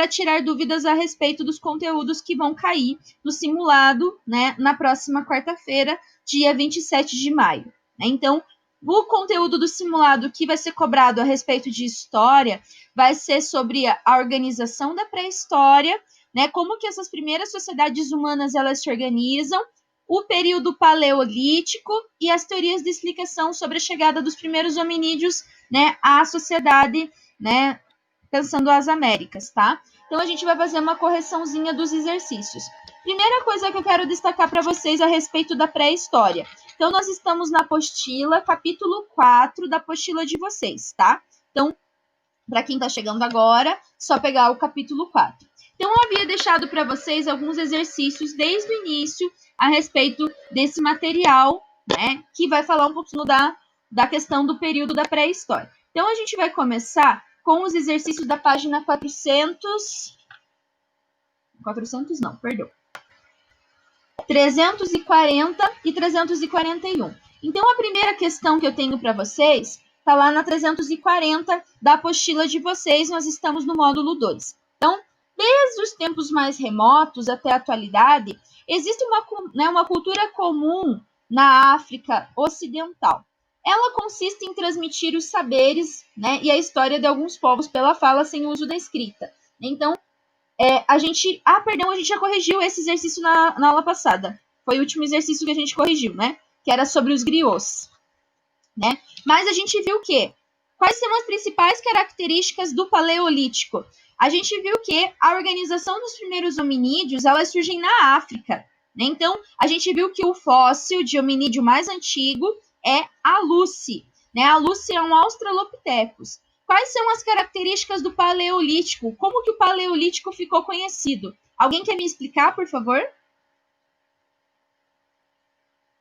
para tirar dúvidas a respeito dos conteúdos que vão cair no simulado, né, na próxima quarta-feira, dia 27 de maio. Então, o conteúdo do simulado que vai ser cobrado a respeito de história vai ser sobre a organização da pré-história, né, como que essas primeiras sociedades humanas elas se organizam, o período paleolítico e as teorias de explicação sobre a chegada dos primeiros hominídeos, né, à sociedade, né, pensando as Américas, tá? Então, a gente vai fazer uma correçãozinha dos exercícios. Primeira coisa que eu quero destacar para vocês a respeito da pré-história. Então, nós estamos na apostila, capítulo 4 da apostila de vocês, tá? Então, para quem está chegando agora, só pegar o capítulo 4. Então, eu havia deixado para vocês alguns exercícios desde o início a respeito desse material, né, que vai falar um pouquinho da questão do período da pré-história. Então, a gente vai começar com os exercícios da página 340 e 341. Então, a primeira questão que eu tenho para vocês está lá na 340 da apostila de vocês, nós estamos no módulo 2. Então, desde os tempos mais remotos até a atualidade, existe uma cultura comum na África Ocidental. Ela consiste em transmitir os saberes, né, e a história de alguns povos pela fala sem uso da escrita. Então, a gente já corrigiu esse exercício na aula passada. Foi o último exercício que a gente corrigiu, né? Que era sobre os griots, né? Mas a gente viu que quais são as principais características do Paleolítico? A gente viu que a organização dos primeiros hominídeos, elas surgem na África, né? Então, a gente viu que o fóssil de hominídeo mais antigo é a Lucy, né? A Lucy é um Australopithecus. Quais são as características do Paleolítico? Como que o Paleolítico ficou conhecido? Alguém quer me explicar, por favor?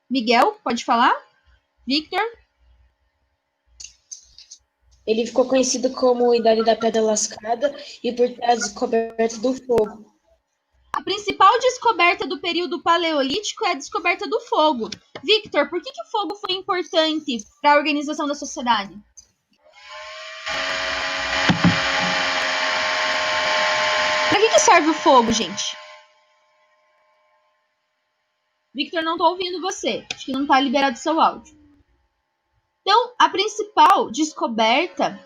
Miguel, pode falar? Victor? Ele ficou conhecido como Idade da Pedra Lascada e por ter a descoberta do fogo. A principal descoberta do período paleolítico é a descoberta do fogo. Victor, por que o fogo foi importante para a organização da sociedade? Para que serve o fogo, gente? Victor, não estou ouvindo você. Acho que não está liberado o seu áudio. Então, a principal descoberta,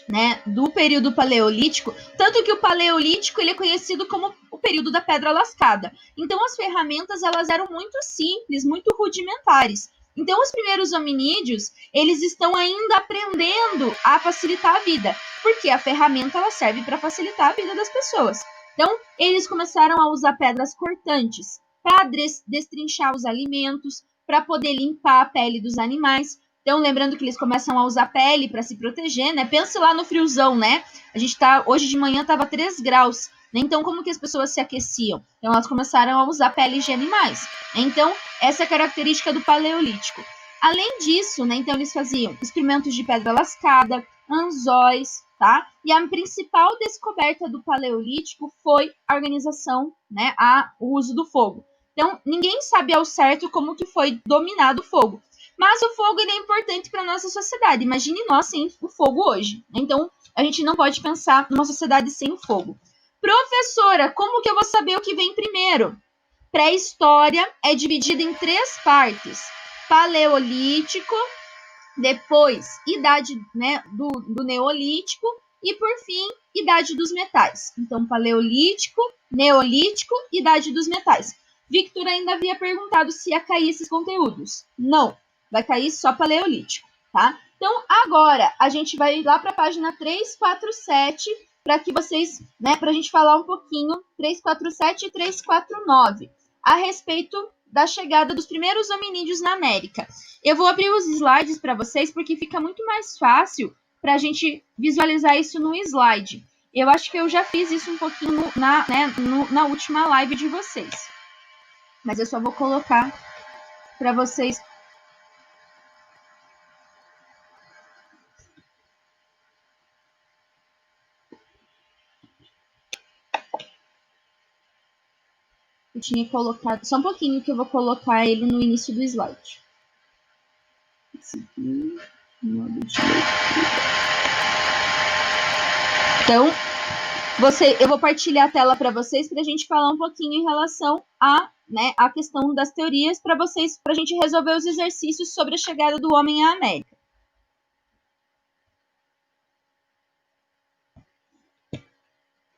né, do período paleolítico, tanto que o paleolítico ele é conhecido como o período da pedra lascada. Então, as ferramentas elas eram muito simples, muito rudimentares. Então, os primeiros hominídeos, eles estão ainda aprendendo a facilitar a vida, porque a ferramenta ela serve para facilitar a vida das pessoas. Então, eles começaram a usar pedras cortantes para destrinchar os alimentos, para poder limpar a pele dos animais. Então, lembrando que eles começam a usar pele para se proteger, né? Pense lá no friozão, né? Hoje de manhã estava 3 graus. Né? Então, como que as pessoas se aqueciam? Então, elas começaram a usar pele de animais. Então, essa é a característica do Paleolítico. Além disso, né? Então, eles faziam instrumentos de pedra lascada, anzóis, tá? E a principal descoberta do Paleolítico foi a organização, né? O uso do fogo. Então, ninguém sabe ao certo como que foi dominado o fogo. Mas o fogo ele é importante para a nossa sociedade. Imagine nós sem o fogo hoje. Então, a gente não pode pensar numa sociedade sem o fogo. Professora, como que eu vou saber o que vem primeiro? Pré-história é dividida em 3 partes. Paleolítico, depois idade, né, do Neolítico e, por fim, idade dos metais. Então, Paleolítico, Neolítico, idade dos metais. Victor ainda havia perguntado se ia cair esses conteúdos. Não. Vai cair só Paleolítico, tá? Então, agora, a gente vai lá para a página 347, para que vocês, né, para a gente falar um pouquinho, 347 e 349, a respeito da chegada dos primeiros hominídeos na América. Eu vou abrir os slides para vocês, porque fica muito mais fácil para a gente visualizar isso no slide. Eu acho que eu já fiz isso um pouquinho na última live de vocês. Mas eu só vou colocar para vocês. Eu tinha colocado... Só um pouquinho que eu vou colocar ele no início do slide. Então, Eu vou partilhar a tela para vocês para a gente falar um pouquinho em relação a questão das teorias para a gente resolver os exercícios sobre a chegada do homem à América.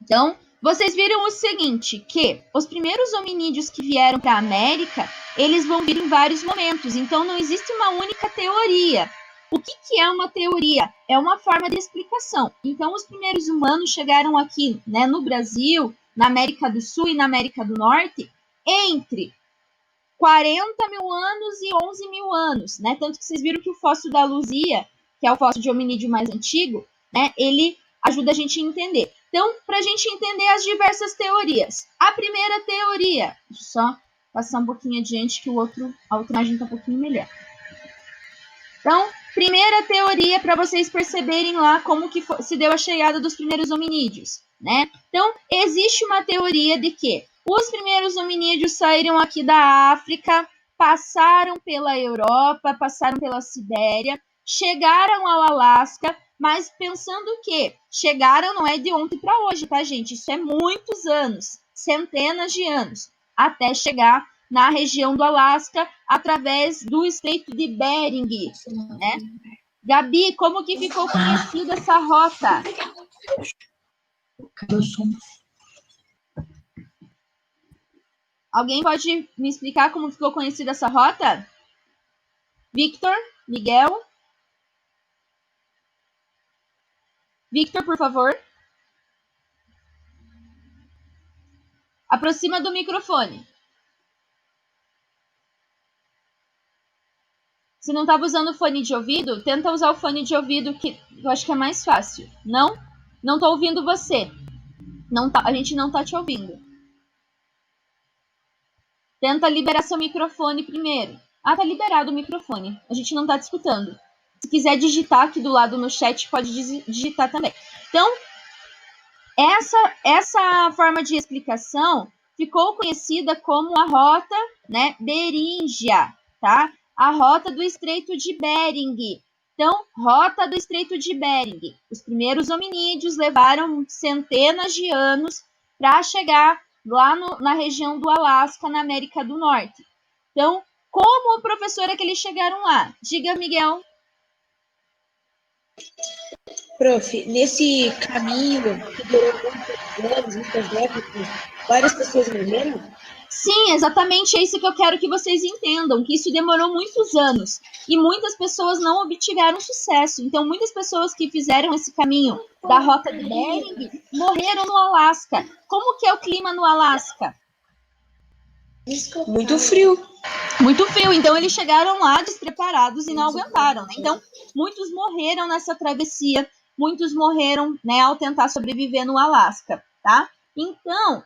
Então, vocês viram o seguinte, que os primeiros hominídeos que vieram para a América, eles vão vir em vários momentos. Então, não existe uma única teoria. O que é uma teoria? É uma forma de explicação. Então, os primeiros humanos chegaram aqui, né, no Brasil, na América do Sul e na América do Norte, entre 40 mil anos e 11 mil anos. Né? Tanto que vocês viram que o fóssil da Luzia, que é o fóssil de hominídeo mais antigo, né, ele ajuda a gente a entender. Então, para a gente entender as diversas teorias. A primeira teoria, deixa eu só passar um pouquinho adiante que a outra imagem está um pouquinho melhor. Então, primeira teoria para vocês perceberem lá como que se deu a chegada dos primeiros hominídeos, né? Então, existe uma teoria de que os primeiros hominídeos saíram aqui da África, passaram pela Europa, passaram pela Sibéria, chegaram ao Alasca, mas pensando que chegaram não é de ontem para hoje, tá, gente? Isso é muitos anos, centenas de anos, até chegar na região do Alasca, através do Estreito de Bering, né? Gabi, como que ficou conhecida essa rota? Alguém pode me explicar como ficou conhecida essa rota? Victor? Miguel? Victor, por favor. Aproxima do microfone. Se não estava usando fone de ouvido, tenta usar o fone de ouvido, que eu acho que é mais fácil. Não? Não estou ouvindo você. A gente não está te ouvindo. Tenta liberar seu microfone primeiro. Ah, tá liberado o microfone. A gente não está te escutando. Se quiser digitar aqui do lado no chat, pode digitar também. Então, essa forma de explicação ficou conhecida como a rota, né, beríngia, tá? A rota do Estreito de Bering. Então, rota do Estreito de Bering. Os primeiros hominídeos levaram centenas de anos para chegar lá na região do Alasca, na América do Norte. Então, como, professora, que eles chegaram lá? Diga, Miguel. Prof, nesse caminho que durou muitos anos, muitas décadas, várias pessoas morreram? Sim, exatamente, é isso que eu quero que vocês entendam, que isso demorou muitos anos e muitas pessoas não obtiveram sucesso. Então, muitas pessoas que fizeram esse caminho da rota de Bering morreram no Alasca. Como que é o clima no Alasca? Muito frio. Muito frio, então eles chegaram lá despreparados e não aguentaram, né? Então, muitos morreram nessa travessia, muitos morreram, né, ao tentar sobreviver no Alasca, tá? Então,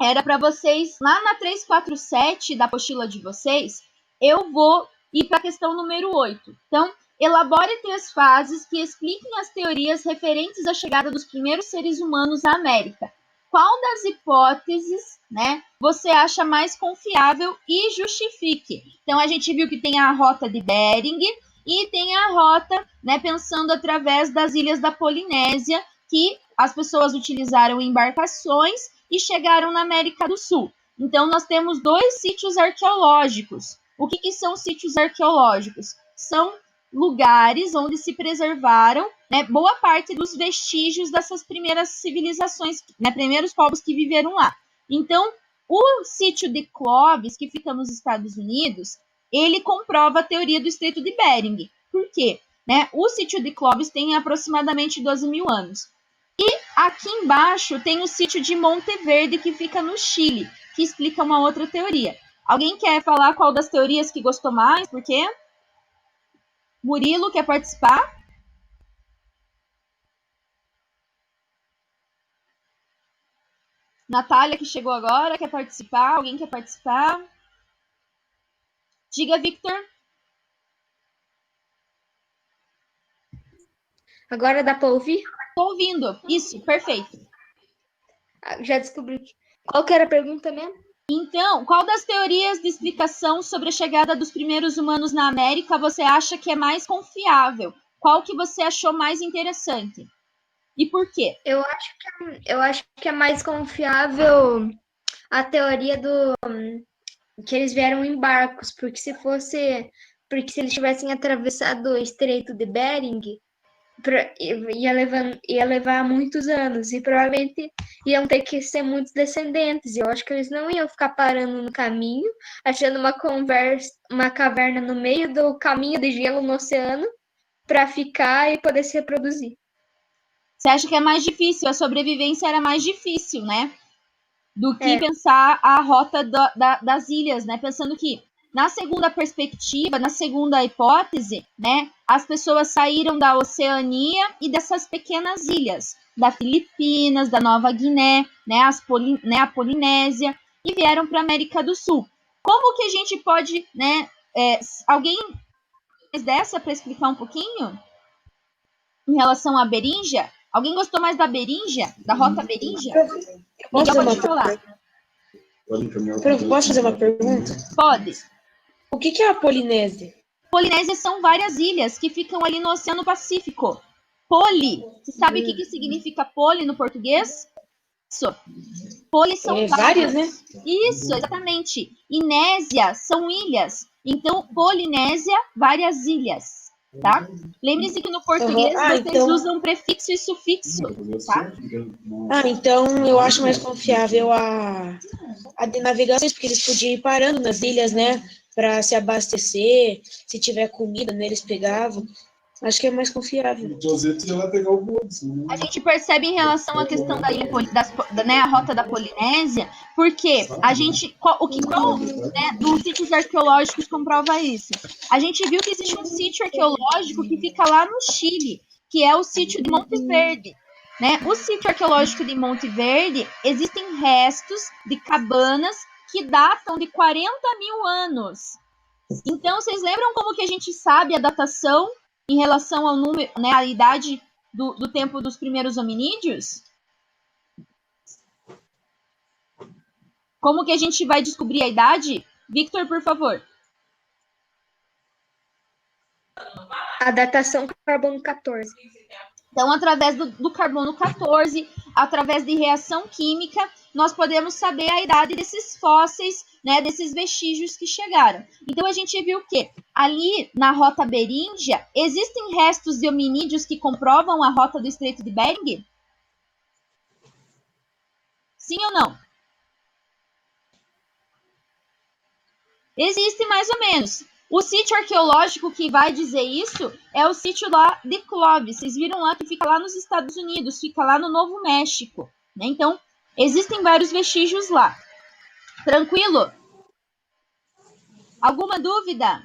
era para vocês, lá na 347 da apostila de vocês, eu vou ir para a questão número 8. Então, elabore 3 fases que expliquem as teorias referentes à chegada dos primeiros seres humanos à América. Qual das hipóteses, né, você acha mais confiável e justifique? Então, a gente viu que tem a rota de Bering e tem a rota, né, pensando através das ilhas da Polinésia, que as pessoas utilizaram embarcações e chegaram na América do Sul. Então, nós temos 2 sítios arqueológicos. O que são sítios arqueológicos? São lugares onde se preservaram, né, boa parte dos vestígios dessas primeiras civilizações, né, primeiros povos que viveram lá. Então, o sítio de Clovis, que fica nos Estados Unidos, ele comprova a teoria do Estreito de Bering. Por quê? Né, o sítio de Clovis tem aproximadamente 12 mil anos. E aqui embaixo tem o sítio de Monteverde, que fica no Chile, que explica uma outra teoria. Alguém quer falar qual das teorias que gostou mais? Por quê? Murilo, quer participar? Natália, que chegou agora, quer participar? Alguém quer participar? Diga, Victor. Agora dá para ouvir? Estou ouvindo. Isso, perfeito. Já descobri. Qual que era a pergunta mesmo? Então, qual das teorias de explicação sobre a chegada dos primeiros humanos na América você acha que é mais confiável? Qual que você achou mais interessante? E por quê? Eu acho que é mais confiável a teoria do que eles vieram em barcos, porque se eles tivessem atravessado o Estreito de Bering, ia levar muitos anos e provavelmente iam ter que ser muitos descendentes. E eu acho que eles não iam ficar parando no caminho, achando uma caverna no meio do caminho de gelo no oceano para ficar e poder se reproduzir. Você acha que é mais difícil, a sobrevivência era mais difícil, né? Do que pensar a rota das ilhas, né? Pensando que na segunda perspectiva, na segunda hipótese, né, as pessoas saíram da Oceania e dessas pequenas ilhas, da Filipinas, da Nova Guiné, né, a Polinésia, e vieram para a América do Sul. Como que a gente pode, né, alguém dessa para explicar um pouquinho em relação à Beringia? Alguém gostou mais da Beringia, da rota Beringia? Posso fazer Pode falar. Posso fazer uma pergunta? Pode. O que é a Polinésia? Polinésia são várias ilhas que ficam ali no Oceano Pacífico. Poli. Você sabe o que significa poli no português? Isso. Poli são várias, né? Isso, exatamente. Inésia são ilhas. Então, Polinésia, várias ilhas. Tá? Lembre-se que no português vocês usam prefixo e sufixo. Tá? Então eu acho mais confiável a de navegação, porque eles podiam ir parando nas ilhas, né? Para se abastecer, se tiver comida, né, eles pegavam. Acho que é mais confiável. A gente percebe em relação à questão da ilha, né, a rota da Polinésia, porque a gente, os sítios arqueológicos comprova isso. A gente viu que existe um sítio arqueológico que fica lá no Chile, que é o sítio de Monte Verde. Né? O sítio arqueológico de Monte Verde, existem restos de cabanas que datam de 40 mil anos. Então, vocês lembram como que a gente sabe a datação em relação ao número, né, a idade do tempo dos primeiros hominídeos? Como que a gente vai descobrir a idade? Victor, por favor. A datação carbono 14. Então, através do carbono 14, através de reação química, nós podemos saber a idade desses fósseis, né, desses vestígios que chegaram. Então, a gente viu que ali na rota Beríngia, existem restos de hominídeos que comprovam a rota do Estreito de Bering? Sim ou não? Existe mais ou menos. O sítio arqueológico que vai dizer isso é o sítio lá de Clovis. Vocês viram lá que fica lá nos Estados Unidos, fica lá no Novo México. Né? Então, existem vários vestígios lá. Tranquilo? Alguma dúvida?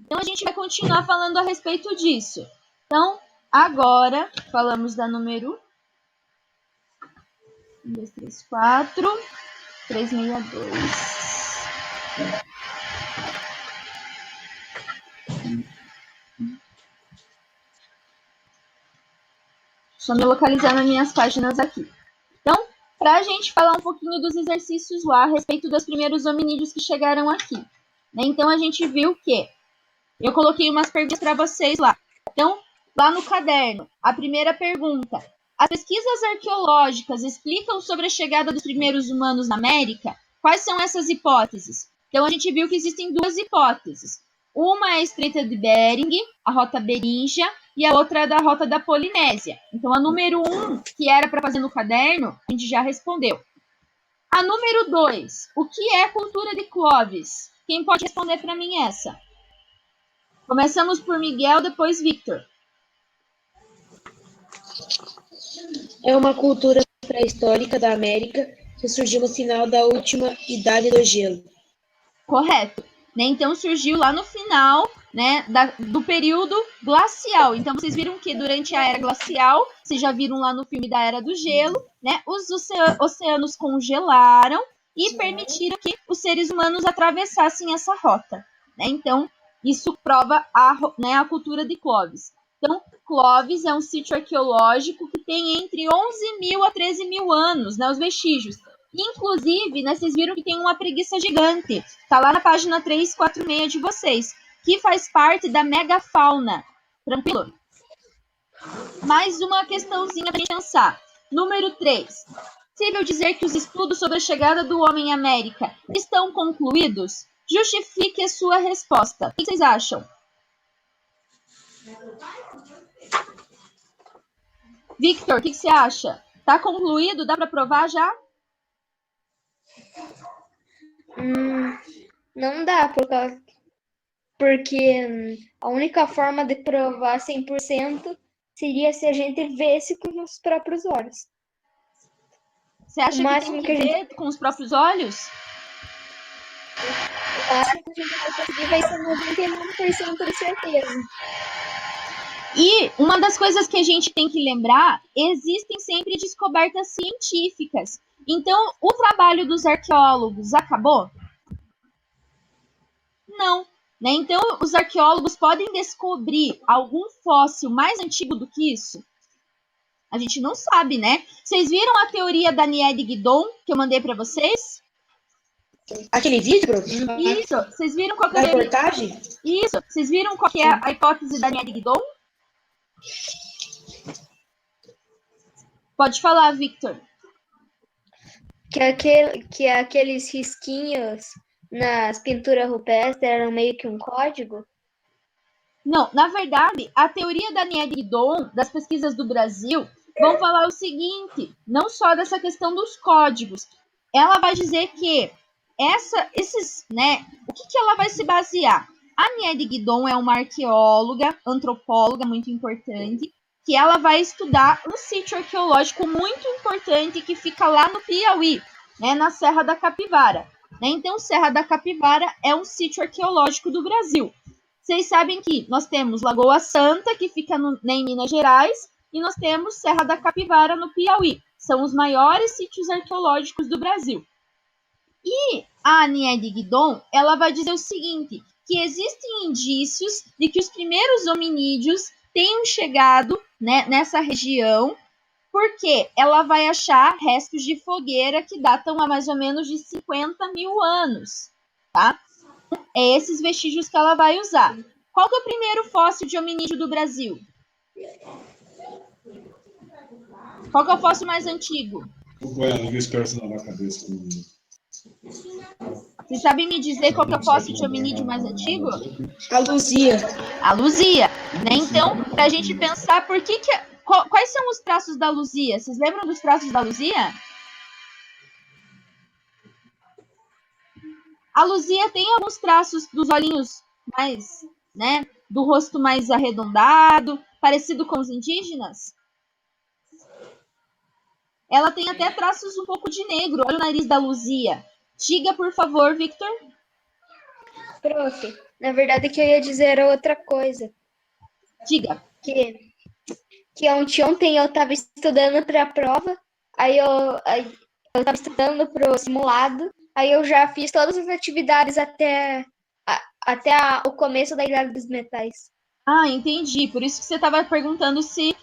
Então, a gente vai continuar falando a respeito disso. Então, agora, falamos da número 1, 2, 3, 4, 362. Só me localizar nas minhas páginas aqui. Então, para a gente falar um pouquinho dos exercícios lá a respeito dos primeiros hominídeos que chegaram aqui. Né? Então, a gente viu que eu coloquei umas perguntas para vocês lá. Então, lá no caderno, a primeira pergunta. As pesquisas arqueológicas explicam sobre a chegada dos primeiros humanos na América? Quais são essas hipóteses? Então, a gente viu que existem duas hipóteses. Uma é a Estreita de Bering, a rota Beríngia, e a outra é da rota da Polinésia. Então, a número 1, que era para fazer no caderno, a gente já respondeu. A número 2, o que é cultura de Clovis? Quem pode responder para mim essa? Começamos por Miguel, depois Victor. É uma cultura pré-histórica da América que surgiu no final da última Idade do Gelo. Correto. Né? Então, surgiu lá no final, né, do período glacial. Então, vocês viram que durante a Era Glacial, vocês já viram lá no filme da Era do Gelo, né, os oceanos congelaram e permitiram que os seres humanos atravessassem essa rota. Né? Então, isso prova a cultura de Clovis. Então, Clovis é um sítio arqueológico que tem entre 11 mil a 13 mil anos, né, os vestígios. Inclusive, né, vocês viram que tem uma preguiça gigante. Está lá na página 346 de vocês, que faz parte da megafauna. Tranquilo? Mais uma questãozinha para pensar. Número 3. É possível dizer que os estudos sobre a chegada do homem à América estão concluídos? Justifique a sua resposta. O que vocês acham? Victor, o que você acha? Tá concluído? Dá para provar já? Não dá, porque a única forma de provar 100% seria se a gente visse com os próprios olhos. Você acha que tem que ver com os próprios olhos? Eu acho que a gente vai conseguir, vai ser 99% de certeza. E uma das coisas que a gente tem que lembrar, existem sempre descobertas científicas. Então, o trabalho dos arqueólogos acabou? Não. Né? Então, os arqueólogos podem descobrir algum fóssil mais antigo do que isso? A gente não sabe, né? Vocês viram a teoria da Nied-Guidon que eu mandei para vocês? Aquele vídeo, Bruno? Isso. Vocês viram qual que é Da a teoria? reportagem? Isso. Vocês viram qual que é a hipótese da Nied-Guidon? Pode falar, Victor. Que aqueles risquinhos nas pinturas rupestres eram meio que um código? Não, na verdade, a teoria da Nied-Guidon, das pesquisas do Brasil, vão falar o seguinte, não só dessa questão dos códigos. Ela vai dizer que o que ela vai se basear? A Nied-Guidon é uma arqueóloga, antropóloga muito importante, que ela vai estudar um sítio arqueológico muito importante que fica lá no Piauí, né, na Serra da Capivara. Né? Então, Serra da Capivara é um sítio arqueológico do Brasil. Vocês sabem que nós temos Lagoa Santa, que fica em Minas Gerais, e nós temos Serra da Capivara, no Piauí. São os maiores sítios arqueológicos do Brasil. E a Nied-Guidon, ela vai dizer o seguinte, que existem indícios de que os primeiros hominídeos tenham chegado, né, nessa região, porque ela vai achar restos de fogueira que datam a mais ou menos de 50 mil anos, tá? É esses vestígios que ela vai usar. Qual que é o primeiro fóssil de hominídeo do Brasil? Qual que é o fóssil mais antigo? Vocês sabem me dizer qual que é o fóssil de hominídeo mais antigo? A Luzia. A Luzia, né? Então, para a gente pensar quais são os traços da Luzia? Vocês lembram dos traços da Luzia? A Luzia tem alguns traços dos olhinhos mais, né, do rosto mais arredondado, parecido com os indígenas. Ela tem até traços um pouco de negro. Olha o nariz da Luzia. Diga, por favor, Victor. Prof, na verdade que eu ia dizer outra coisa. Diga. Que ontem eu estava estudando para a prova, aí eu estava estudando para o simulado, aí eu já fiz todas as atividades até o começo da Idade dos Metais. Ah, entendi. Por isso que você estava perguntando se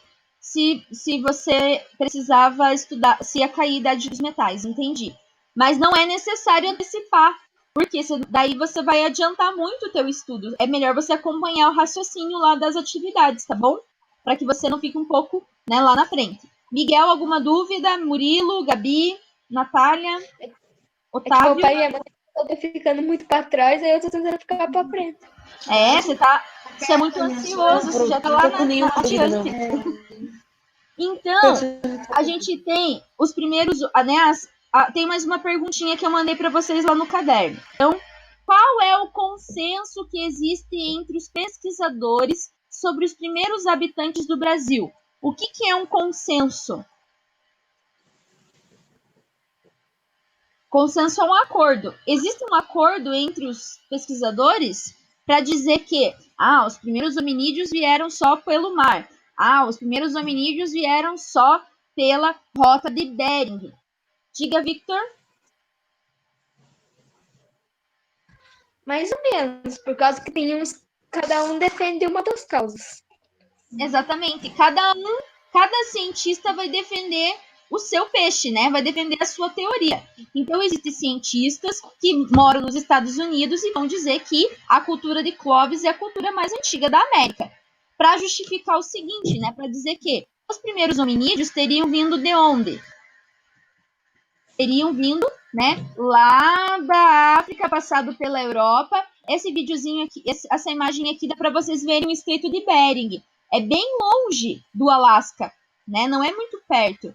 você precisava estudar, se ia cair a Idade dos Metais. Entendi. Mas não é necessário antecipar, porque daí você vai adiantar muito o teu estudo. É melhor você acompanhar o raciocínio lá das atividades, tá bom? Para que você não fique um pouco, né, lá na frente. Miguel, alguma dúvida? Murilo, Gabi, Natália, Otávio? Meu pai e a mãe estão ficando muito para trás, aí eu estou tentando ficar para frente. Você é muito ansioso, você já está lá na adiante. Então, a gente tem os primeiros, né, tem mais uma perguntinha que eu mandei para vocês lá no caderno. Então, qual é o consenso que existe entre os pesquisadores sobre os primeiros habitantes do Brasil? O que é um consenso? Consenso é um acordo. Existe um acordo entre os pesquisadores para dizer que os primeiros hominídeos vieram só pelo mar. Os primeiros hominídeos vieram só pela rota de Bering. Diga, Victor. Mais ou menos, por causa que cada um defende uma das causas. Exatamente. Cada cientista vai defender o seu peixe, né? Vai defender a sua teoria. Então, existem cientistas que moram nos Estados Unidos e vão dizer que a cultura de Clovis é a cultura mais antiga da América. para justificar o seguinte, né? Para dizer que os primeiros hominídeos teriam vindo de onde? Teriam vindo, né, lá da África, passado pela Europa. Esse videozinho aqui, essa imagem aqui dá para vocês verem o Estreito de Bering. É bem longe do Alasca, né? Não é muito perto,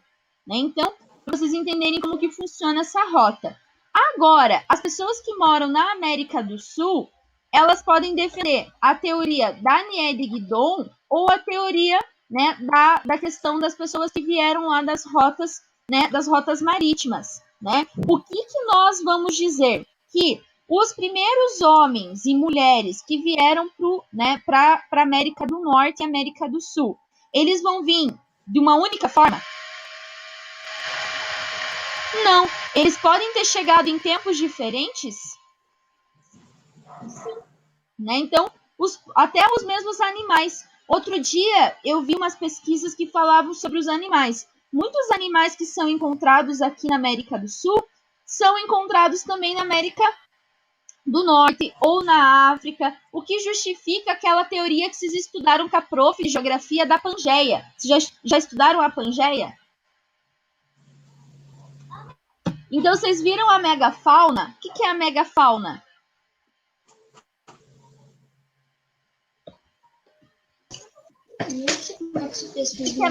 né? Então, para vocês entenderem como que funciona essa rota. Agora, as pessoas que moram na América do Sul, elas podem defender a teoria da Nied Guidon ou a teoria, né, da questão das pessoas que vieram lá das rotas, né, das rotas marítimas, né? O que nós vamos dizer? Que os primeiros homens e mulheres que vieram para a América do Norte e América do Sul, eles vão vir de uma única forma? Não. Eles podem ter chegado em tempos diferentes? Sim. Né? Então, até os mesmos animais. Outro dia, eu vi umas pesquisas que falavam sobre os animais. Muitos animais que são encontrados aqui na América do Sul são encontrados também na América do Norte ou na África, o que justifica aquela teoria que vocês estudaram com a prof de geografia da Pangeia. Vocês já estudaram a Pangeia? Então, vocês viram a megafauna? O que é a megafauna? O que é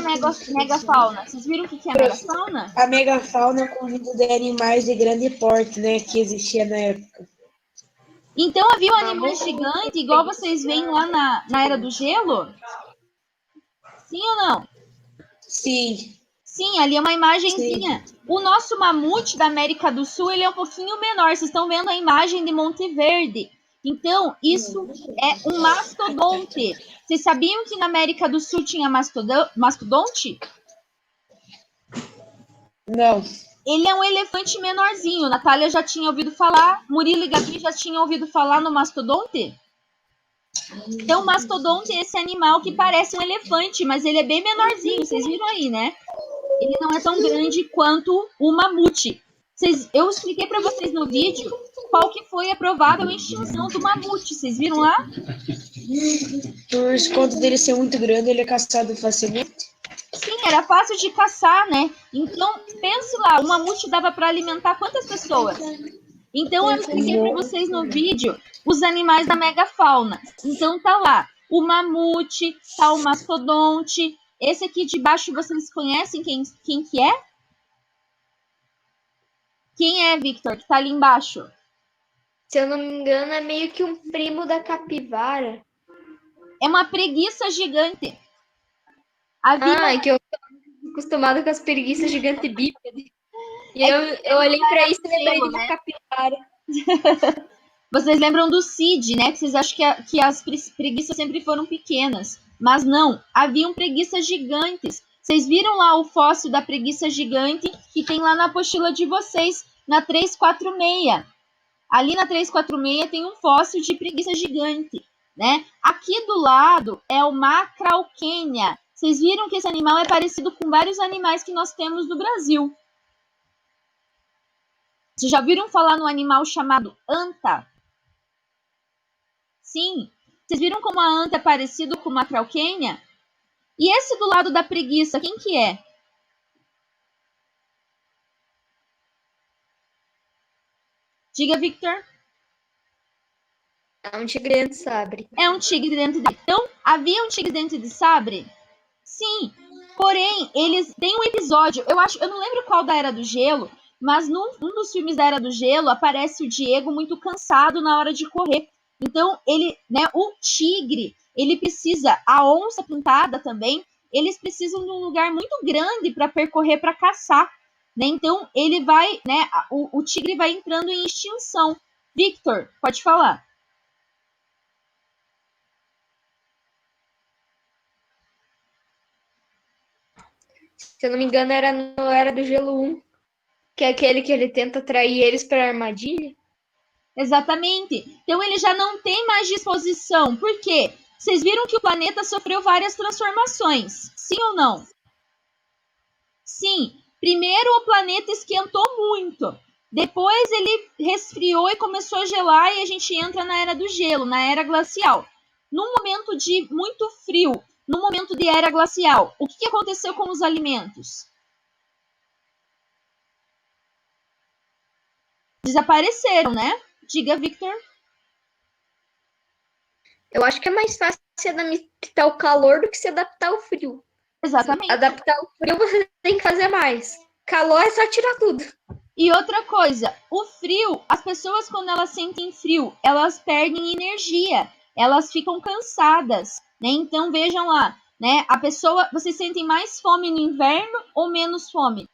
megafauna? Vocês viram o que é a megafauna? A megafauna é um conjunto de animais de grande porte, né, que existia na época. Então havia animais gigantes, igual vocês veem lá na Era do Gelo? Sim ou não? Sim. Sim, ali é uma imagenzinha. Sim. O nosso mamute da América do Sul, ele é um pouquinho menor. Vocês estão vendo a imagem de Monte Verde. Então, isso é um mastodonte. Vocês sabiam que na América do Sul tinha mastodonte? Não. Ele é um elefante menorzinho. Natália já tinha ouvido falar, Murilo e Gabi já tinham ouvido falar no mastodonte? Então, o mastodonte é esse animal que parece um elefante, mas ele é bem menorzinho. Vocês viram aí, né? Ele não é tão grande quanto o mamute. Eu expliquei para vocês no vídeo qual que foi a provável extinção do mamute. Vocês viram lá? Por conta dele ser muito grande, ele é caçado facilmente. Sim, era fácil de caçar, né? Então, pense lá, o mamute dava para alimentar quantas pessoas? Então, eu expliquei para vocês no vídeo os animais da megafauna. Então, tá lá o mamute, tá o mastodonte. Esse aqui de baixo, vocês conhecem quem que é? Quem é, Victor, que tá ali embaixo? Se eu não me engano, é meio que um primo da capivara. É uma preguiça gigante. É que eu tô acostumada com as preguiças gigantes bípedes. E eu olhei pra isso e lembrei de uma capivara. Vocês lembram do Cid, né? Que vocês acham que as preguiças sempre foram pequenas. Mas não, haviam preguiças gigantes. Vocês viram lá o fóssil da preguiça gigante que tem lá na apostila de vocês, na 346. Ali na 346 tem um fóssil de preguiça gigante, né? Aqui do lado é o Macrauchenia. Vocês viram que esse animal é parecido com vários animais que nós temos no Brasil. Vocês já viram falar no animal chamado anta? Sim. Vocês viram como a anta é parecido com o Macrauchenia? E esse do lado da preguiça, quem que é? Diga, Victor. É um tigre dente de sabre. É um tigre dente de... Então, havia um tigre dente de sabre? Sim. Porém, eles têm um episódio, eu não lembro qual da Era do Gelo, mas num dos filmes da Era do Gelo aparece o Diego muito cansado na hora de correr. Então, o tigre, ele precisa, a onça pintada também, eles precisam de um lugar muito grande para percorrer para caçar. Né? Então, ele vai, né, o tigre vai entrando em extinção. Victor, pode falar. Se eu não me engano, era do Gelo 1, que é aquele que ele tenta atrair eles para a armadilha. Exatamente. Então, ele já não tem mais disposição. Por quê? Vocês viram que o planeta sofreu várias transformações. Sim ou não? Sim. Primeiro, o planeta esquentou muito. Depois, ele resfriou e começou a gelar e a gente entra na Era do Gelo, na Era Glacial. num momento de muito frio, no momento de era glacial, o que aconteceu com os alimentos? Desapareceram, né? Diga, Victor. Eu acho que é mais fácil se adaptar ao calor do que se adaptar ao frio. Exatamente. Adaptar ao frio você tem que fazer mais. Calor é só tirar tudo. E outra coisa, o frio, as pessoas quando elas sentem frio, elas perdem energia, elas ficam cansadas, né? Então vejam lá, né? A pessoa, vocês sentem mais fome no inverno ou menos fome?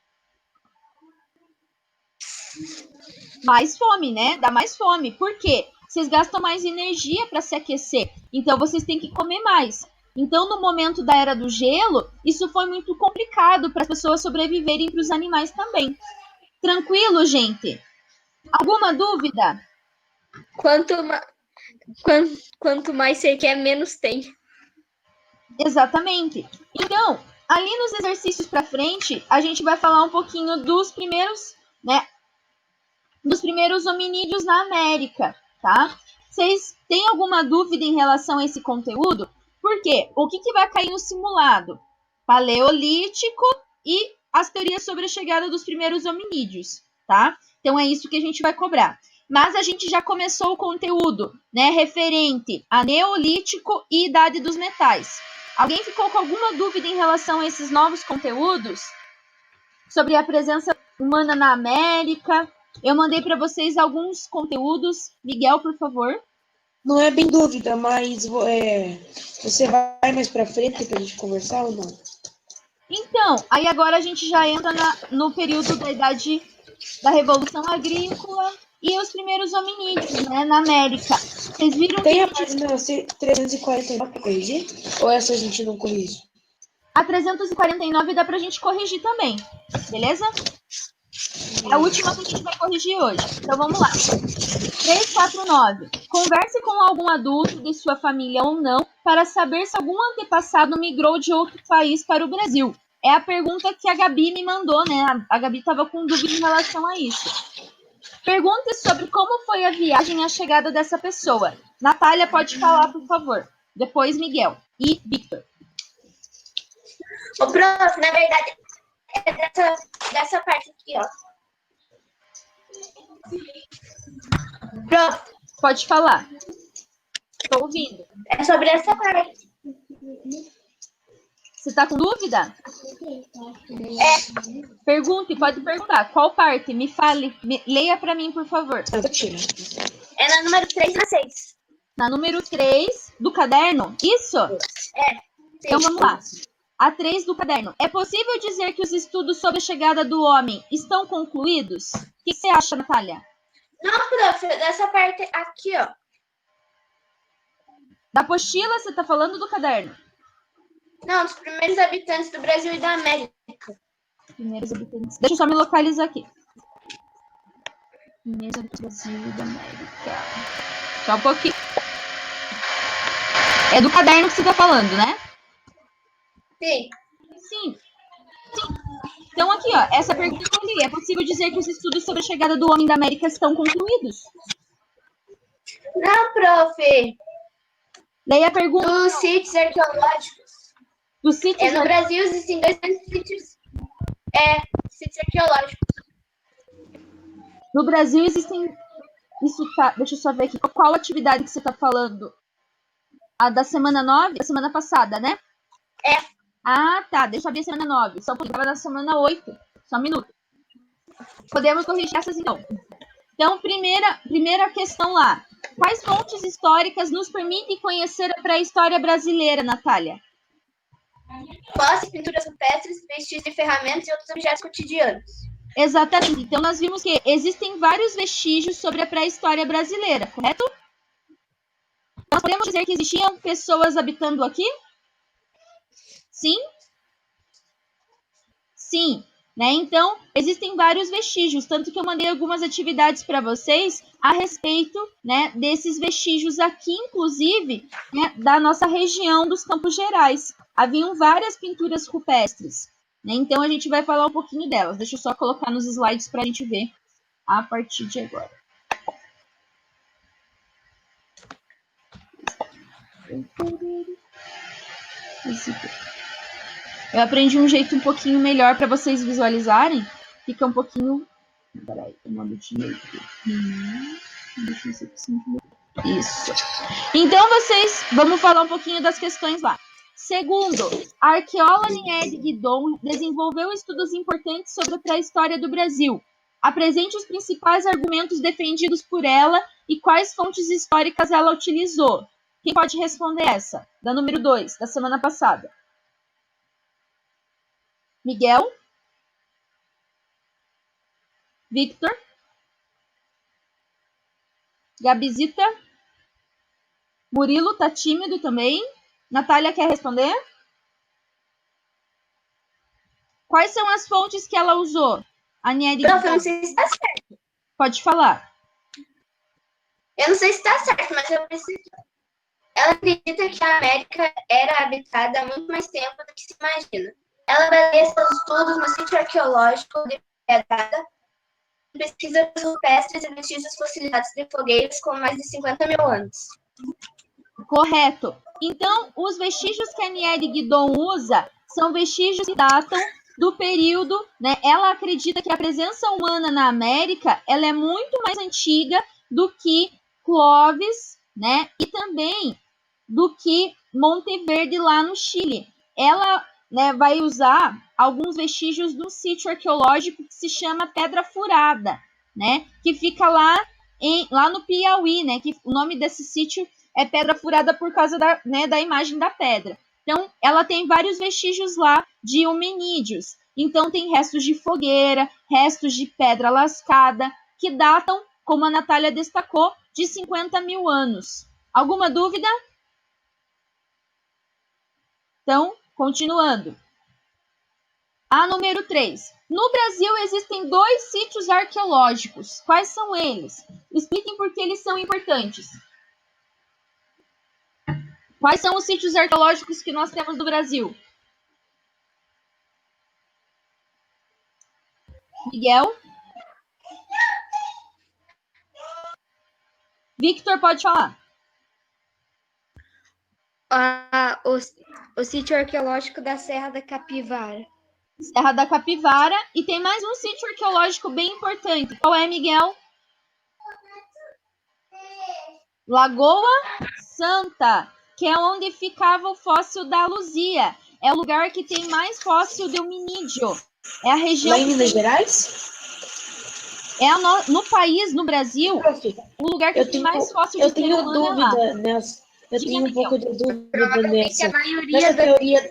Mais fome, né? Dá mais fome. Por quê? Vocês gastam mais energia para se aquecer. Então vocês têm que comer mais. Então, no momento da era do gelo, isso foi muito complicado para as pessoas sobreviverem, para os animais também. Tranquilo, gente? Alguma dúvida? Quanto mais você quer, menos tem. Exatamente. Então, ali nos exercícios para frente, a gente vai falar um pouquinho dos primeiros, né? Dos primeiros hominídeos na América, tá? Vocês têm alguma dúvida em relação a esse conteúdo? Por quê? O que vai cair no simulado? Paleolítico e as teorias sobre a chegada dos primeiros hominídeos, tá? Então é isso que a gente vai cobrar. Mas a gente já começou o conteúdo, né, referente a Neolítico e Idade dos Metais. Alguém ficou com alguma dúvida em relação a esses novos conteúdos? Sobre a presença humana na América? Eu mandei para vocês alguns conteúdos. Miguel, por favor. Não é bem dúvida, mas você vai mais pra frente pra gente conversar ou não? Então, aí agora a gente já entra no período da idade da Revolução Agrícola e os primeiros hominídeos, né, na América. Vocês viram Tem a que página 349 pra corrigir? Ou essa a gente não corrige? a 349 dá pra gente corrigir também, beleza? É a última que a gente vai corrigir hoje. Então vamos lá. 349. Converse com algum adulto de sua família ou não para saber se algum antepassado migrou de outro país para o Brasil. É a pergunta que a Gabi me mandou, né? A Gabi estava com dúvida em relação a isso. Pergunte sobre como foi a viagem e a chegada dessa pessoa. Natália, pode falar, por favor. Depois, Miguel e Victor. O prof, na verdade, é dessa parte aqui, ó. Prof, Pode falar. Estou ouvindo. é sobre essa parte. Você está com dúvida? É. Pergunte, pode perguntar. Qual parte? Me fale. Leia para mim, por favor. Tira. É na número 3 e 6. Na número 3 do caderno? Isso? É. Então vamos lá. A 3 do caderno. É possível dizer que os estudos sobre a chegada do homem estão concluídos? O que você acha, Natália? Não, prof, dessa parte aqui, ó. Da apostila, você está falando do caderno? Não, dos primeiros habitantes do Brasil e da América. Primeiros habitantes. Deixa eu só me localizar aqui. Primeiros habitantes do Brasil e da América. Só um pouquinho. É do caderno que você está falando, né? Sim. Sim. Então aqui, ó, essa pergunta que eu li. É possível dizer que os estudos sobre a chegada do homem da América estão concluídos? Não, prof. Leia a pergunta. Dos sítios arqueológicos. Dos sítios No Brasil existem 2 sítios. Sítios arqueológicos. No Brasil existem. Isso tá. Deixa eu só ver aqui. Qual atividade que você está falando? A da semana 9? Da semana passada, né? É. Ah, tá. Deixa eu abrir a semana 9. Só porque estava na semana 8. Só um minuto. Podemos corrigir essas então. Então, primeira questão lá. Quais fontes históricas nos permitem conhecer a pré-história brasileira, Natália? Fósseis, pinturas rupestres, vestígios e ferramentas e outros objetos cotidianos. Exatamente. Então, nós vimos que existem vários vestígios sobre a pré-história brasileira, correto? Nós podemos dizer que existiam pessoas habitando aqui? Sim? Sim. Né? Então, existem vários vestígios, tanto que eu mandei algumas atividades para vocês a respeito, né, desses vestígios aqui, inclusive, né, da nossa região dos Campos Gerais. Haviam várias pinturas rupestres, né? Então a gente vai falar um pouquinho delas. Deixa eu só colocar nos slides para a gente ver a partir de agora. Eu aprendi um jeito um pouquinho melhor para vocês visualizarem. Fica um pouquinho... Peraí, eu mando de novo. Isso. Então, vamos falar um pouquinho das questões lá. Segundo, a arqueóloga Nied Guidon desenvolveu estudos importantes sobre a pré-história do Brasil. Apresente os principais argumentos defendidos por ela e quais fontes históricas ela utilizou. Quem pode responder essa? Da número 2, da semana passada. Miguel? Victor? Gabizita? Murilo tá tímido também. Natália quer responder? Quais são as fontes que ela usou? A Nied Prof, eu não sei se tá certo. Pode falar. Eu não sei se tá certo, mas eu preciso. Ela acredita que a América era habitada há muito mais tempo do que se imagina. Ela baseia seus estudos no sítio arqueológico de Pedrada, pesquisas rupestres e vestígios fossilizados de fogueiros com mais de 50 mil anos. Correto. Então, os vestígios que a Nied Guidon usa são vestígios que datam do período, né? Ela acredita que a presença humana na América ela é muito mais antiga do que Clovis, né? E também do que Monte Verde lá no Chile. Ela, né, vai usar alguns vestígios de um sítio arqueológico que se chama Pedra Furada, né? Que fica lá no Piauí, né? Que o nome desse sítio é Pedra Furada por causa da imagem da pedra. Então, ela tem vários vestígios lá de hominídeos. Então, tem restos de fogueira, restos de pedra lascada, que datam, como a Natália destacou, de 50 mil anos. Alguma dúvida? Então, continuando. A número 3. No Brasil existem 2 sítios arqueológicos. Quais são eles? Expliquem por que eles são importantes. Quais são os sítios arqueológicos que nós temos no Brasil? Miguel? Victor, pode falar. O sítio arqueológico da Serra da Capivara. Serra da Capivara. E tem mais um sítio arqueológico bem importante. Qual é, Miguel? Lagoa Santa, que é onde ficava o fóssil da Luzia. É o lugar que tem mais fóssil de hominídeo. É a região... Lá em Minas Gerais? No país, no Brasil, o lugar que tem mais fóssil de ser humano é lá. Eu tenho um pouco de dúvida nessa. A maioria teoria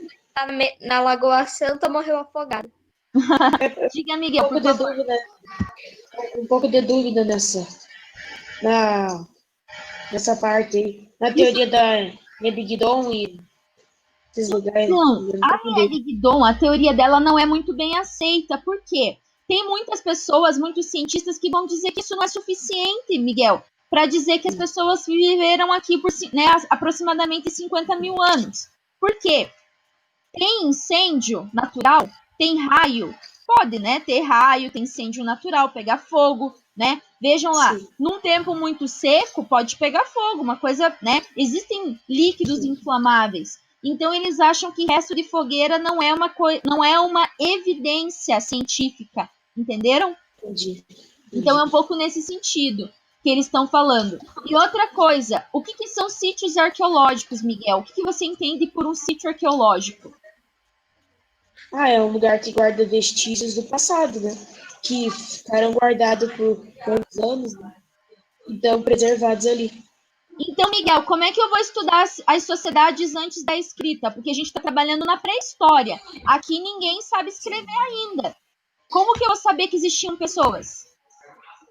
na Lagoa Santa morreu afogada. Diga, Miguel, por favor. Um pouco de dúvida nessa parte aí. Na teoria da Nied Guidon e esses lugares. Não, a Nied Guidon, a teoria dela não é muito bem aceita. Por quê? Tem muitas pessoas, muitos cientistas que vão dizer que isso não é suficiente, Miguel, para dizer que as pessoas viveram aqui por, né, aproximadamente 50 mil anos. Por quê? Tem incêndio natural, tem raio, pode, né, ter raio, tem incêndio natural, pegar fogo, né? Vejam lá, sim, num tempo muito seco pode pegar fogo, uma coisa, né? Existem líquidos inflamáveis. Então eles acham que resto de fogueira não é uma evidência científica, entenderam? Entendi. Então é um pouco nesse sentido que eles estão falando. E outra coisa, o que são sítios arqueológicos, Miguel? O que você entende por um sítio arqueológico? É um lugar que guarda vestígios do passado, né? Que ficaram guardados por quantos anos, né? Então, preservados ali. Então, Miguel, como é que eu vou estudar as sociedades antes da escrita? Porque a gente está trabalhando na pré-história. Aqui ninguém sabe escrever ainda. Como que eu vou saber que existiam pessoas?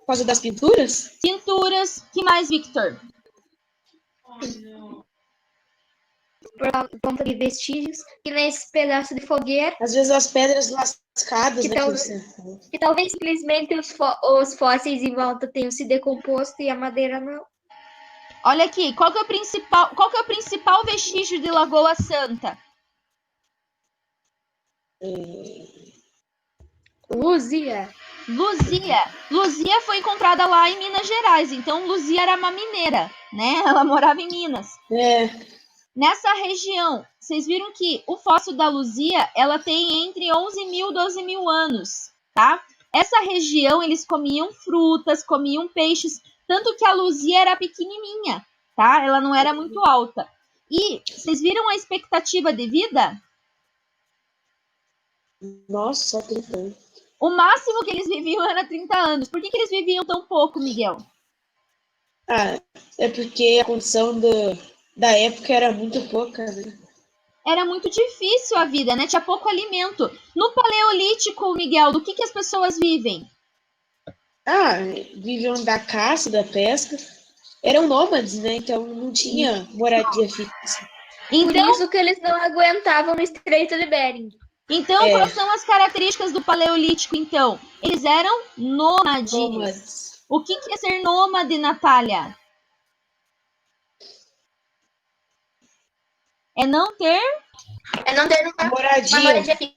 Por causa das pinturas? Pinturas. Que mais, Victor? Por conta de vestígios, que nesse pedaço de fogueira. Às vezes as pedras lascadas, que talvez simplesmente os fósseis em volta tenham se decomposto e a madeira não. Olha aqui, qual que é o principal vestígio de Lagoa Santa? Luzia. Luzia foi encontrada lá em Minas Gerais, então Luzia era uma mineira, né? Ela morava em Minas. Nessa região, vocês viram que o fóssil da Luzia, ela tem entre 11.000 e 12.000 anos, tá? Essa região, eles comiam frutas, comiam peixes, tanto que a Luzia era pequenininha, tá? Ela não era muito alta. E vocês viram a expectativa de vida? Nossa, só 30 anos. O máximo que eles viviam era 30 anos. Por que eles viviam tão pouco, Miguel? Ah, é porque a condição da época era muito pouca, né? Era muito difícil a vida, né? Tinha pouco alimento. No Paleolítico, Miguel, do que as pessoas vivem? Ah, viviam da caça, da pesca. Eram nômades, né? Então não tinha moradia fixa. Por Então, isso que eles não aguentavam no Estreito de Bering. quais são as características do Paleolítico, então? Eles eram nômades. Nômades. O que é ser nômade, Natália? É não ter É não ter uma moradia fixa.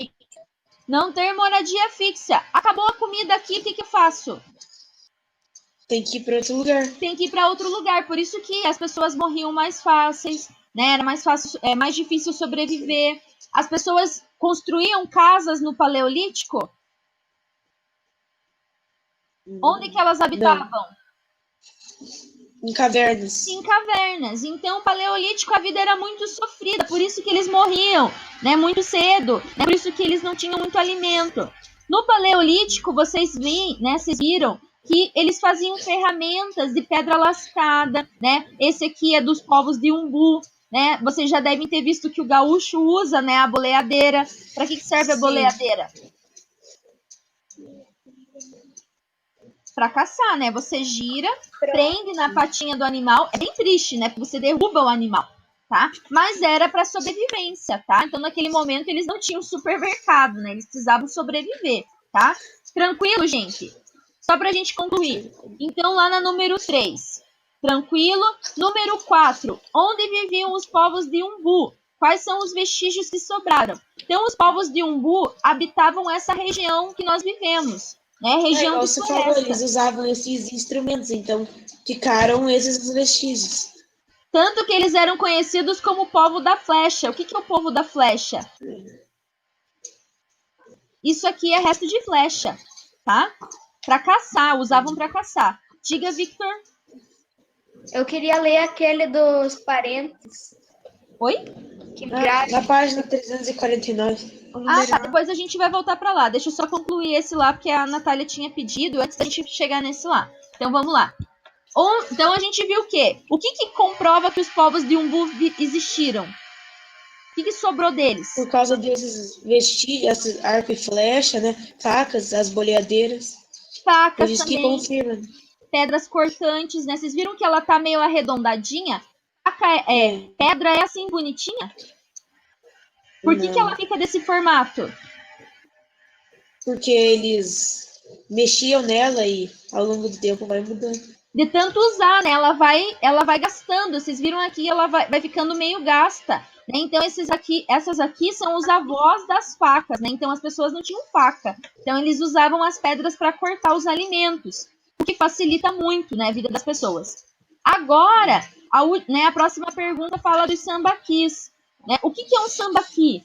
Não ter moradia fixa. Acabou a comida aqui, o que eu faço? Tem que ir para outro lugar. Tem que ir para outro lugar. Por isso que as pessoas morriam mais fáceis, né? Era mais fácil, mais difícil sobreviver. As pessoas construíam casas no Paleolítico. Onde que elas habitavam? Não. Em cavernas. Em cavernas. Então, o Paleolítico, a vida era muito sofrida. Por isso que eles morriam, né? Muito cedo. Né? Por isso que eles não tinham muito alimento. No Paleolítico, vocês viram que eles faziam ferramentas de pedra lascada, né? Esse aqui é dos povos de Umbu, né? Vocês já devem ter visto que o gaúcho usa, né, a boleadeira. Para que serve a boleadeira? Para caçar, né? Você gira, prende na patinha do animal. É bem triste, né? Porque você derruba o animal, tá? Mas era para sobrevivência, tá? Então, naquele momento, eles não tinham supermercado, né? Eles precisavam sobreviver, tá? Tranquilo, gente? Só pra gente concluir. Então, lá na número 3. Tranquilo. Número 4. Onde viviam os povos de Umbu? Quais são os vestígios que sobraram? Então, os povos de Umbu habitavam essa região que nós vivemos. Né? Região de você floresta. falou, eles usavam esses instrumentos, então ficaram esses vestígios. Tanto que eles eram conhecidos como o povo da flecha. O que é o povo da flecha? Isso aqui é resto de flecha, tá? Para caçar, usavam para caçar. Diga, Victor. Eu queria ler aquele dos parentes. Oi? Na página 349. Tá. Depois a gente vai voltar para lá. Deixa eu só concluir esse lá, porque a Natália tinha pedido antes da gente chegar nesse lá. Então vamos lá. Então a gente viu o quê? O que comprova que os povos de Umbu existiram? O que sobrou deles? Por causa desses vestígios, arco e flecha, né? Facas, as boleadeiras. Facas Por isso também. que confirma. Pedras cortantes, né? Vocês viram que ela tá meio arredondadinha? Pedra é assim bonitinha? Por que ela fica desse formato? Porque eles mexiam nela e ao longo do tempo vai mudando. De tanto usar, né? Ela vai gastando. Vocês viram aqui, ela vai ficando meio gasta. Né? Então, essas aqui são os avós das facas, né? Então, as pessoas não tinham faca. Então, eles usavam as pedras para cortar os alimentos, o que facilita muito, né, a vida das pessoas. Agora, a próxima pergunta fala dos sambaquis. Né? O que é um sambaqui?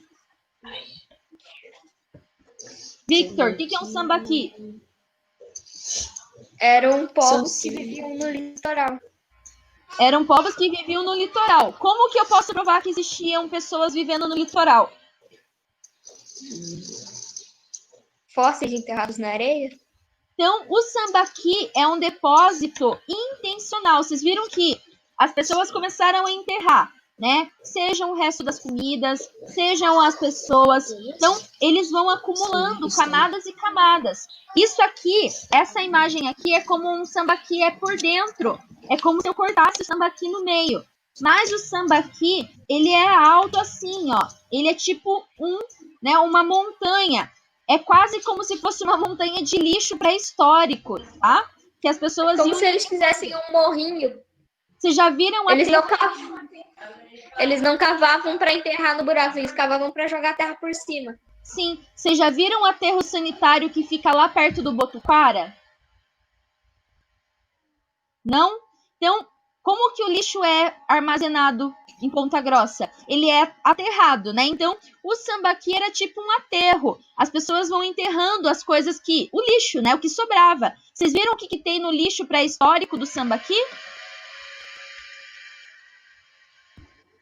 Victor, o que é um sambaqui? Eram povos que viviam no litoral. Eram povos que viviam no litoral. Como que eu posso provar que existiam pessoas vivendo no litoral? Fósseis enterrados na areia? Então, o sambaqui é um depósito intencional. Vocês viram que as pessoas começaram a enterrar, né? Sejam o resto das comidas, sejam as pessoas. Então, eles vão acumulando camadas e camadas. Isso aqui, essa imagem aqui é como um sambaqui é por dentro. É como se eu cortasse o sambaqui no meio. Mas o sambaqui, ele é alto assim, ó. Ele é tipo uma montanha. É quase como se fosse uma montanha de lixo pré-histórico, tá? Que as pessoas como se eles fizessem um morrinho. Vocês já viram Eles não cavavam para enterrar no buraco, eles cavavam para jogar a terra por cima. Sim. Vocês já viram o aterro sanitário que fica lá perto do Botucara? Não? Então, Como que o lixo é armazenado em Ponta Grossa? Ele é aterrado, né? Então, o sambaqui era tipo um aterro. As pessoas vão enterrando as coisas que... O lixo, né? O que sobrava. Vocês viram o que tem no lixo pré-histórico do sambaqui?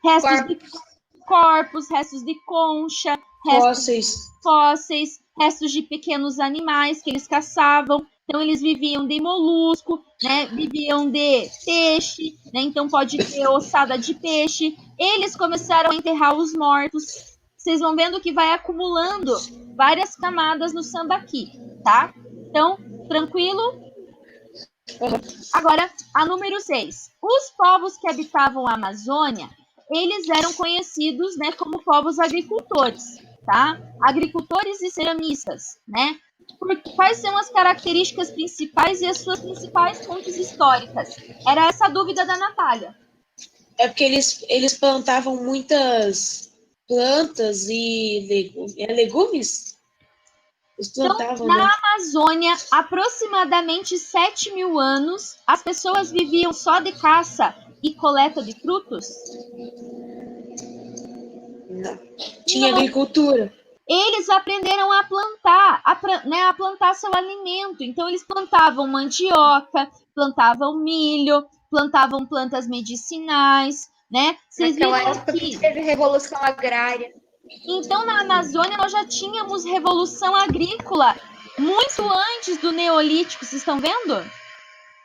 Restos de corpos, restos de concha, fósseis, restos de pequenos animais que eles caçavam. Então, eles viviam de molusco, né? Viviam de peixe, né? Então, pode ter ossada de peixe. Eles começaram a enterrar os mortos. Vocês vão vendo que vai acumulando várias camadas no sambaqui, tá? Então, tranquilo? Agora, a número 6. Os povos que habitavam a Amazônia, eles eram conhecidos, né, como povos agricultores, tá? Agricultores e ceramistas, né? Quais são as características principais e as suas principais fontes históricas? Era essa a dúvida da Natália. É porque eles plantavam muitas plantas e legumes? Eles plantavam, então, na né? Amazônia, aproximadamente 7.000 anos, as pessoas viviam só de caça e coleta de frutos? Não. Tinha agricultura. Eles aprenderam a plantar, a plantar seu alimento. Então, eles plantavam mandioca, plantavam milho, plantavam plantas medicinais, né? Vocês viram época que teve Revolução Agrária. Então, na Amazônia, nós já tínhamos revolução agrícola muito antes do Neolítico, vocês estão vendo?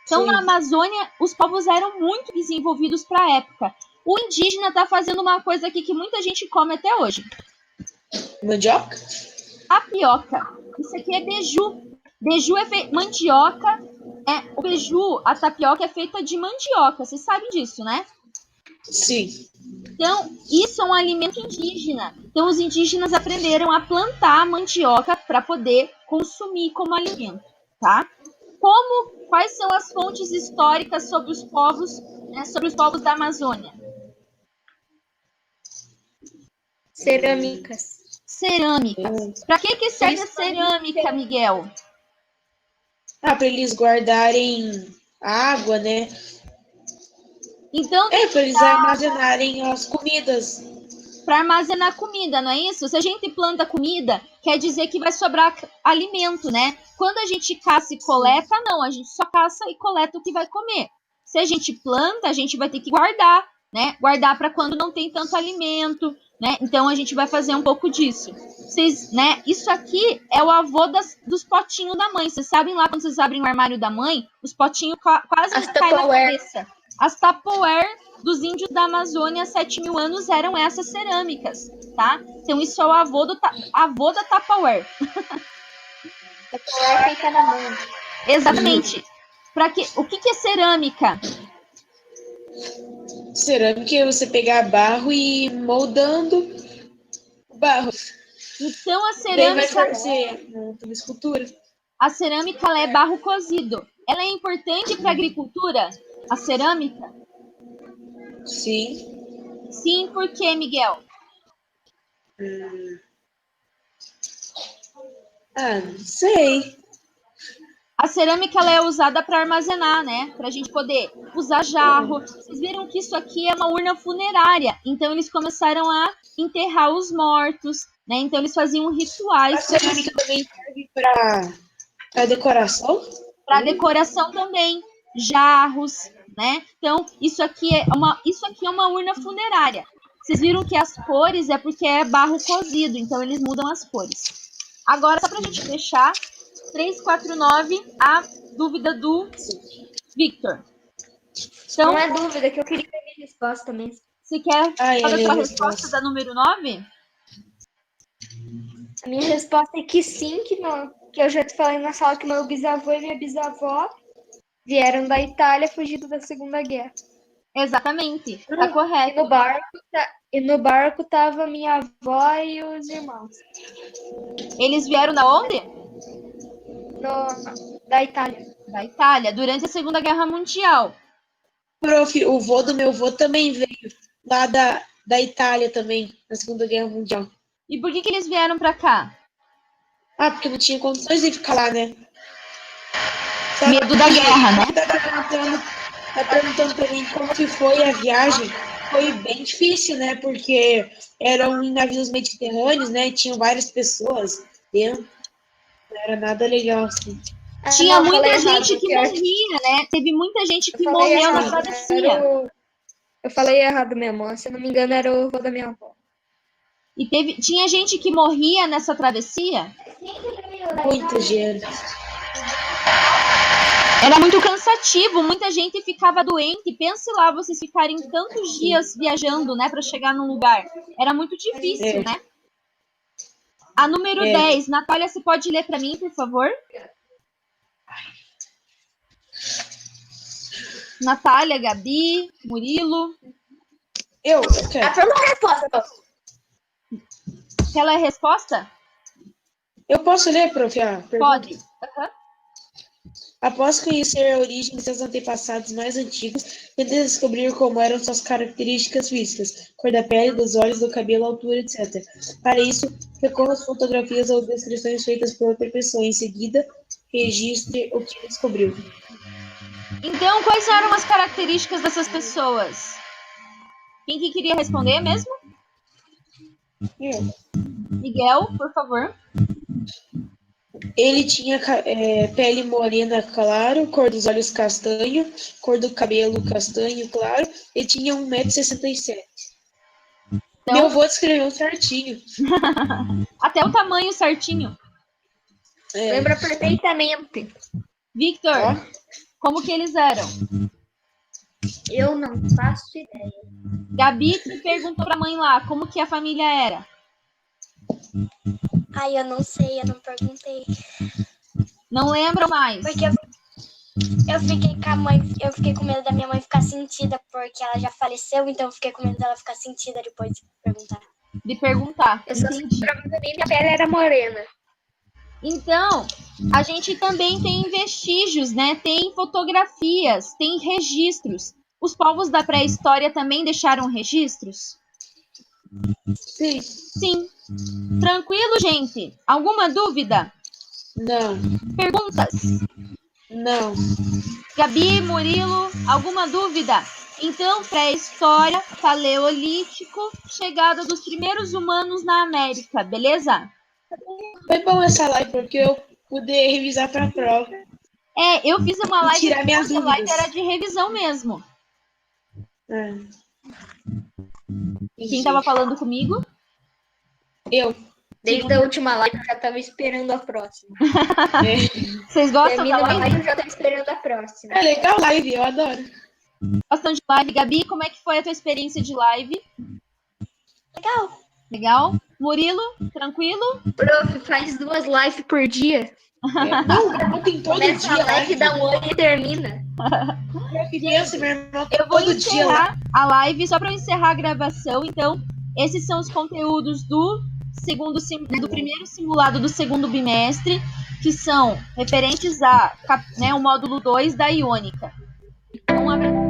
Então, Sim. Na Amazônia, os povos eram muito desenvolvidos para a época. O indígena está fazendo uma coisa aqui que muita gente come até hoje. Mandioca? Tapioca. Isso aqui é beiju. Beiju é mandioca. O beiju, a tapioca é feita de mandioca. Vocês sabem disso, né? Sim. Então, isso é um alimento indígena. Então, os indígenas aprenderam a plantar mandioca para poder consumir como alimento, tá? Quais são as fontes históricas sobre os povos, né, sobre os povos da Amazônia? Cerâmicas. Para que serve a cerâmica, Miguel? Para eles guardarem água, né? Então, para eles armazenarem as comidas. Para armazenar comida, não é isso? Se a gente planta comida, quer dizer que vai sobrar alimento, né? Quando a gente caça e coleta, não, a gente só caça e coleta o que vai comer. Se a gente planta, a gente vai ter que guardar, né? Guardar para quando não tem tanto alimento, né? Então a gente vai fazer um pouco disso. Vocês, né? Isso aqui é o avô dos potinhos da mãe. Vocês sabem lá quando vocês abrem o armário da mãe, os potinhos quase caem na cabeça. As Tupperware dos índios da Amazônia há 7.000 anos eram essas cerâmicas, tá? Então isso é o avô da Tupperware. Tupperware feita na mão. Exatamente. O que é cerâmica? Cerâmica é você pegar barro e ir moldando o barro. Então a cerâmica... Vai fazer uma escultura. A cerâmica ela é barro cozido. Ela é importante para a agricultura? A cerâmica? Sim. Sim, por quê, Miguel? Não sei. A cerâmica ela é usada para armazenar, né? Para a gente poder usar jarro. Vocês viram que isso aqui é uma urna funerária. Então, eles começaram a enterrar os mortos, né? Então, eles faziam rituais. A cerâmica também serve para decoração? Para decoração também. Jarros, né? Então, isso aqui é uma urna funerária. Vocês viram que as cores é porque é barro cozido. Então, eles mudam as cores. Agora, só para a gente fechar... 349, a dúvida do Victor. Então, não é dúvida, que eu queria ver a minha resposta mesmo. Você quer saber a sua resposta da número 9? A minha resposta é que sim, que eu já te falei na sala que meu bisavô e minha bisavó vieram da Itália fugindo da Segunda Guerra. Exatamente, tá correto. E no barco tava minha avó e os irmãos. Eles vieram da onde? Da Itália. Da Itália, durante a Segunda Guerra Mundial. Prof, o vô do meu vô também veio lá da Itália também, na Segunda Guerra Mundial. E por que eles vieram pra cá? Porque não tinha condições de ficar lá, né? Medo da guerra, né? Tá perguntando também como que foi a viagem. Foi bem difícil, né? Porque eram em navios mediterrâneos, né? Tinham várias pessoas dentro. Não era nada legal, assim. Tinha Não, eu falei muita errado, gente que porque morria, né? Teve muita gente eu que falei morreu na errado. travessia. Eu falei errado mesmo. Se eu não me engano, era o vô da minha avó. E tinha gente que morria nessa travessia. Muita gente. Era muito cansativo, muita gente ficava doente. Pense lá, vocês ficarem tantos dias viajando, né, para chegar num lugar. Era muito difícil, né? A número 10, Natália, você pode ler para mim, por favor? Natália, Gabi, Murilo. Eu quero. A pergunta é a resposta, então. Quer ler a resposta? Eu posso ler, prof? Pode. Uhum. Após conhecer a origem de seus antepassados mais antigos, tenta descobrir como eram suas características físicas, cor da pele, dos olhos, do cabelo, altura, etc. Para isso, recorra às fotografias ou descrições feitas por outra pessoa. Em seguida, registre o que descobriu. Então, quais eram as características dessas pessoas? Quem que queria responder mesmo? Eu. Miguel, por favor. Ele tinha pele morena claro, cor dos olhos castanho, cor do cabelo castanho claro, e tinha 1,67 m. Então, Meu avô descreveu certinho. até o tamanho certinho. Lembra perfeitamente. Victor, como que eles eram? Eu não faço ideia. Gabi que perguntou pra mãe lá, como que a família era? Ai, eu não sei, eu não perguntei. Não lembram mais? Porque eu fiquei com a mãe, eu fiquei com medo da minha mãe ficar sentida, porque ela já faleceu, então eu fiquei com medo dela ficar sentida depois de perguntar. De perguntar. Eu só sei Entendi. que provavelmente a pele era morena. Então, a gente também tem vestígios, né? Tem fotografias, tem registros. Os povos da pré-história também deixaram registros? Sim. Sim. Tranquilo, gente? Alguma dúvida? Não. Perguntas? Não. Gabi, Murilo, alguma dúvida? Então, pré-história, paleolítico, chegada dos primeiros humanos na América, beleza? Foi bom essa live, porque eu pude revisar para a prova. É, eu fiz uma live, tirar minhas essa live dúvidas. era de revisão mesmo. Quem tava falando comigo? Eu. Desde a última live eu já tava esperando a próxima. Vocês gostam Termina da uma live? live eu já tava esperando a próxima. É legal live, eu adoro. Gostam de live? Gabi, como é que foi a tua experiência de live? Legal. Legal? Murilo, tranquilo? Prof, faz 2 lives por dia. Não, meu irmão tem todo Começa dia a live, live. dá um oi e termina. Criança, meu irmão tem Eu vou todo dia encerrar a live, só para eu encerrar a gravação. Então, esses são os conteúdos do primeiro simulado do segundo bimestre, que são referentes a, né, o módulo 2 da Iônica. Um abraço.